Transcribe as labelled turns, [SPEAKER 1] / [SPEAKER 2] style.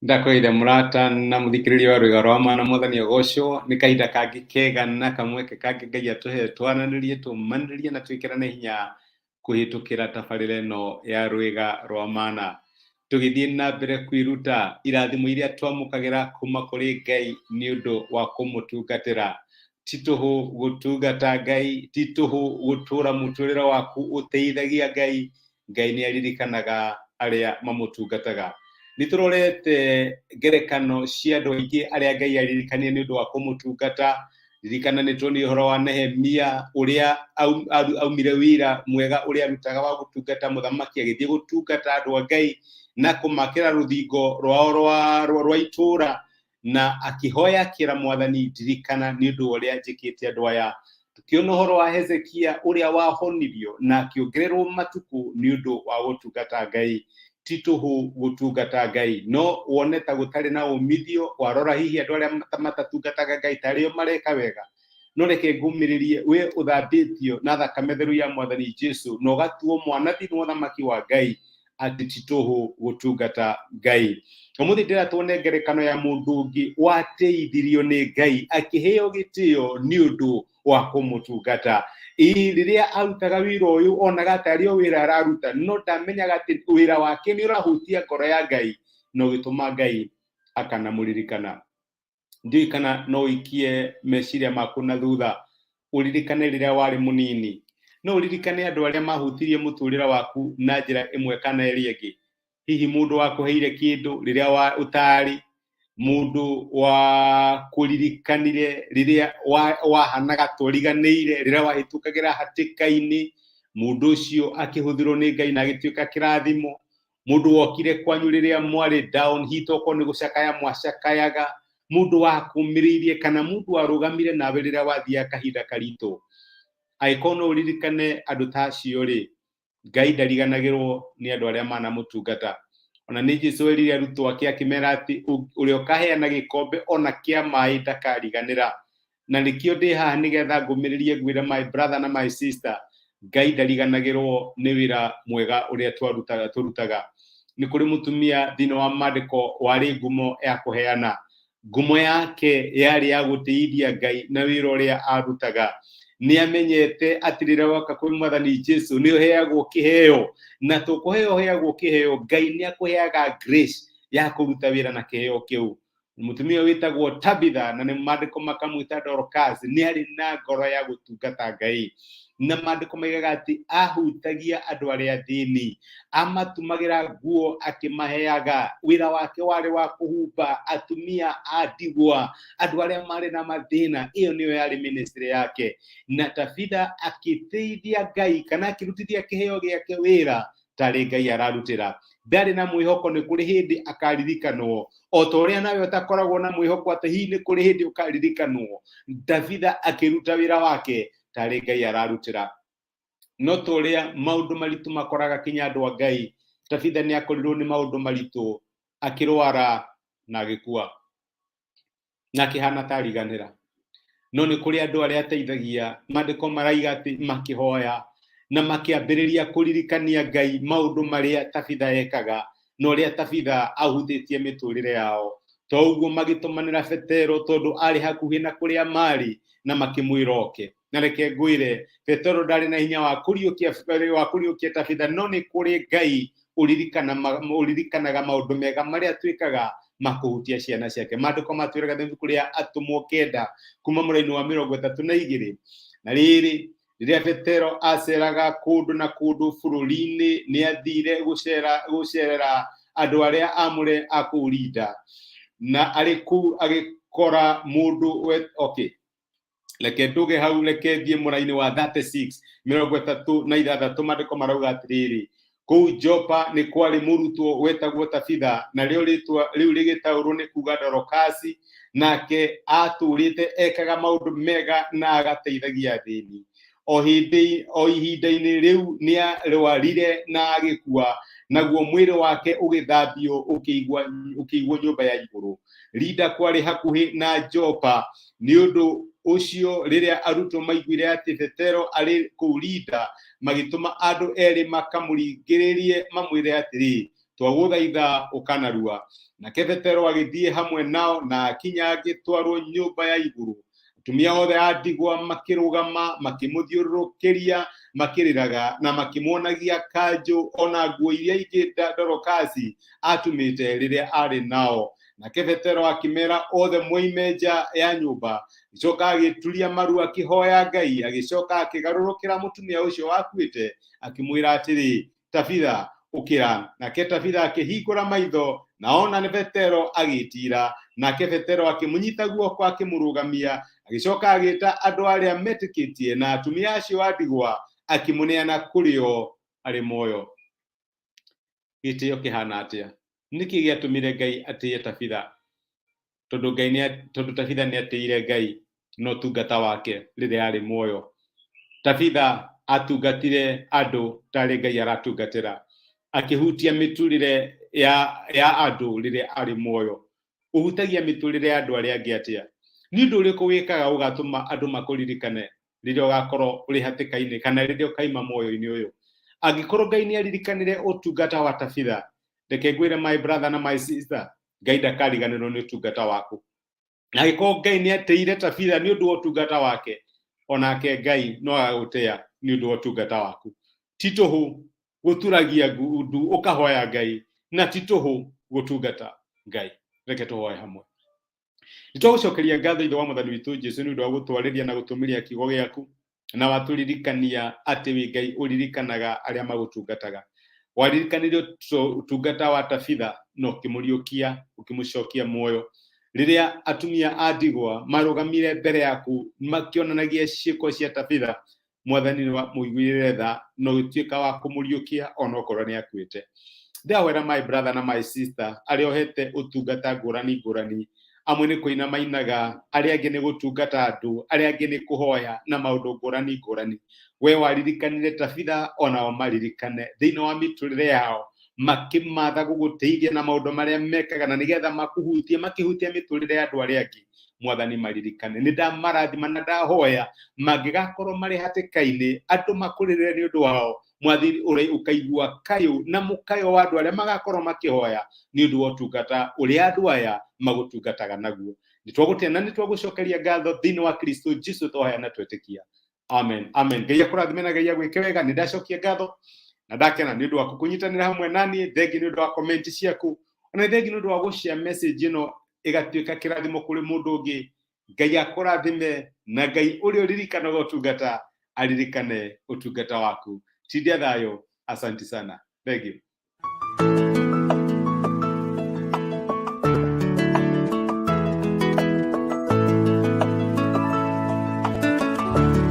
[SPEAKER 1] Ndakoire murata na muthikiriria wa rwiga rwa mwana mwathani agocwo ni kahinda kangi kega na kamweke kangi Ngai atuhe twananirie tumaniririe na twikirane hinya kuhitukira tabarira ino ya rwiga rwa mana tugithie na mbere kwiruta irathimo iria twamukagira kuma kuri Ngai ni undu wa kumutungatira tituhu gutungata Ngai tituhu gutura muturira waku uteithagia Ngai ni aririkanaga aria mamutungataga niturorete ngerekano cia andu aingi aria Ngai aririkania ni undu wa kumutungata ririkana ni toni uhoro wa Nehemia uria aumire wira mwega uria arutaga wa gutungata muthamaki agithie gutungata andu a Ngai na kumakira ruthingo rwa itura na akihoya kira mwathani ririkana ni undu uria njikite andu aya tukiona uhoro wa Hezekia uria wahonirio na akiongererwo matuku ni undu wa gutungata Ngai tituhu gutungata Ngai no wone ta gutari na umithio warora hihi andu aria matatungataga Ngai tario mareka wega no reke ngumiririe we uthambitio na thakame theru ya mwathani Jesu no gatuo mwana thini uthamaki wa Ngai ati tituhu gutungata Ngai umuthi ndira tuone ngerekano ya mundu ungi wateithirio ni Ngai akiheo gitio ni undu wa kumutungata riria arutaga wira uyu onaga tario wira araruta no ndamenyaga ati wira wake ni urahutia ngoro ya Ngai no gituma Ngai akanamuririkana ndirikana no ikie meciria maku na thutha uririkane riria wari munini no uririkane andu aria mahutirie muturira waku na njira imwe kana iria ingi hihi mundu wakuheire kindu riria utari mundu wa kuririkanire riria wahanaga turiganiire riria wahitukagira hatikaini mundu ucio akihuthirwo ni Ngai na agituika kirathimo mundu wokire kwanyu riria mwari down hitoko ni gucakaya mwacakayaga mundu wakumiririe kana mundu warugamire nawe riria wathia kahinda karitu aikono uririkane andu tacio ri Ngai ndariganagirwo ni andu aria mana mutungata ona ni Jesu erire arutwo ake akimera ati uria ukaheana gikombe ona kia mai ndakariganira na nikio ndi haha nigetha ngumiririe ngwire my brother na my sister Ngai ndariganagirwo ni wira mwega uria turutaga ni kuri mutumia thino wa mandiko wari ngumo ya kuheana ngumo yake yari ya gutiithia Ngai na wira uria arutaga ni amenyete atirira waka kwi mwathani Jesu ni uheagwo kiheo na tukuheagwo kiheo Ngai ni akuheaga grace ya kuruta wira na kiheo kiu mutumia witagwo Tabitha na ni mandiko makamwita Dorcas ni ari na ngoro ya gutungata Ngai na mandiko maigaga ati ahutagia andu aria thini amatumagira nguo akimaheaga wira wake wari wa kuhumba atumia adigwa andu aria mari na mathina iyo niyo yari ministry yake na Tabitha akiteithia Ngai kana akirutithia kiheo giake wira tari Ngai ararutira ndari na mwihoko ni kuri hindi akaririkanwo o toria nawe utakoragwo na mwihoko ati hi ni kuri hindi ukaririkanwo Tabitha akiruta wira wake tari Ngai ararutira no toria maundu maritu makoraga kinya andu a Ngai Tabitha ni akorirwo ni maundu maritu akirwara na agikua na kihana tariganira no ni kuri andu aria ateithagia mandiko maraiga ati makihoya na makiambiriria kuririkania Ngai maundu maria Tabitha ekaga no ria Tabitha ahuthitie miturire yao to uguo magitumanira Petero tondu ari hakuhi na kuria mari na makimwiroke na reke ngwire Petero ndari na hinya wa kuriukia Tabitha no ni kuri Ngai uririkanaga maundu mega maria twikaga makuhutia ciana ciake mandiko matwiraga thimbu kuria atumwo kenda kuma muraini wa 32 na riri riria Petero aceraga kundu na kundu bururi-ini ni athire gucerera andu aria amure akurinda na ariku agikora mundu okay leke nduge hau leke thie muraini wa 36 mandiko marauga atiriri kuu Jopa ni kwari murutwo wetagwo Tabitha na rio ritwa riu rigitaurwo ni kuga Dorokasi nake aturite ekaga maundu mega na agateithagia thini o ihinda-ini riu ni arwarire na agikua naguo mwiri wake ugithambio ukigwo nyumba ya iguru Lida kwari hakuhi na Jopa ni undu ucio riria arutwo maiguire ati Petero ari kuu Lida magituma andu eri makamuringiririe mamwire atiri twaguthaitha ukanarua. Nake Petero agithie hamwe nao na akinya agitwarwo nyumba ya iguru. Atumia othe a ndigwa makirugama makimuthiururukiria makiriraga na makimuonagia kanju ona nguo iria ingĩ Dorokasi atumĩte rĩrĩa arĩ nao. Nake Petero akimera othe moime nja ya nyumba, gicoka agĩturia maru akĩhoya Ngai, agĩcoka akĩgarũrũkĩra mũtumia ũcio wakuĩte akĩmwĩra atĩrĩ, Tabitha ukira. Nake Tabitha akĩhingũra maitho na ona nĩ Petero agĩtira. Nake Petero akĩmũnyita guoko akĩmũrũgamia, agĩcoka agĩta andũ arĩa metĩkĩtie na atumia acio a ndigwa akĩmũneana kũrĩ o arĩ muoyo. Gĩtĩo kĩhana atĩa? Nĩkĩ gĩatũmire Ngai atĩye Tabitha? Tondũ Tabitha nĩ atĩire Ngai no tungata wake rĩrĩa arĩ muoyo. Tabitha atungatire andũ tarĩ Ngai aratungatĩra, akĩhutia mĩturĩre ya andũ rĩrĩa arĩ muoyo. Ũhutagia mĩturĩre ya andũ arĩa angĩ atĩa? Nĩ ũndũ ũrĩkũ wĩkaga ũgatũma andũ makũririkane rĩrĩa ũgakorwo ũrĩ hatĩka-inĩ kana rĩrĩa ũkaima muoyo-inĩ ũyũ? Angĩkorwo Ngai nĩ aririkanire ũtungata wa Tabitha, reke ngwĩre my brother na my sister, Ngai ndakariganĩrwo nĩ ũtungata waku. Angĩkorwo Ngai nĩ atĩire Tabitha nĩ ũndũ wa ũtungata wake, onake Ngai no agagũtĩa nĩ ũndũ wa ũtungata waku. Ti tũhũ gũturagia ngundu ũkahoya Ngai, na ti tũhũ gũtungata Ngai. Reke tũhoye hamwe. Nĩtũgũcokeria ngatho Ithe wa Mwathani witũ Jesũ nĩ ũndũ wa gũtwarĩria na gũtũmĩria kiugo gĩaku, na watũririkania atĩ wĩ Ngai ũririkanaga arĩa magũtungataga. Waririkanirie ũtungata wa Tabitha na ũkĩmũriũkia, ũkĩmũcokia muoyo. Rĩrĩa atumia a ndigwa marũgamire mbere yaku makĩonanagia ciĩko cia Tabitha, Mwathani nĩ mũiguire tha na ũgĩtuĩka wa kũmũriũkia ona okorwo nĩ akuĩte. Ndĩrawĩra my brother na my sister arĩa ohete ũtungata ngũrani ngũrani, amwe nĩ kũina mainaga, arĩa angĩ nĩ gũtungata andũ, arĩa angĩ nĩ kũhoya na maũndũ ngũrani ngũrani. We waririkanire Tabitha onao maririkane thĩinĩ wa mĩtũrĩre yao, makĩmatha gũgũteithia na maũndũ marĩa mekaga na nĩgetha makĩhutia mĩtũrĩre ya andũ arĩa angĩ. Mwathani maririkane. Nĩ ndamarathima na ndahoya mangĩgakorwo marĩ hatĩka-inĩ, andũ makũrĩrĩre nĩ ũndũ wao, Mwathani ũkaigua kayũ na mũkayo wa andũ arĩa magakorwo makĩhoya nĩ ũndũ wa ũtungata ũrĩa andũ aya magũtungataga naguo. Nĩtwagũtĩa na nĩtwagũcokeria ngatho thĩinĩ wa Kristo Jesũ twahoya na twetĩkia. Amen. Amen. Ngai akũrathime na Ngai agwĩke wega. Nĩ ndacokia ngatho na ndakena nĩ ũndũ wa kũnyitanĩra hamwe naniĩ. Thengi nĩ ũndũ wa comment ciaku, ona thengi nĩ ũndũ wa gũshare message ĩno ĩgatuĩka kĩrathimo kũrĩ mũndũ ũngĩ. Ngai akũrathime na Ngai ũrĩa ũririkanaga ũtungata aririkane ũtungata waku. Tindia thayũ. Asante sana. Thank you.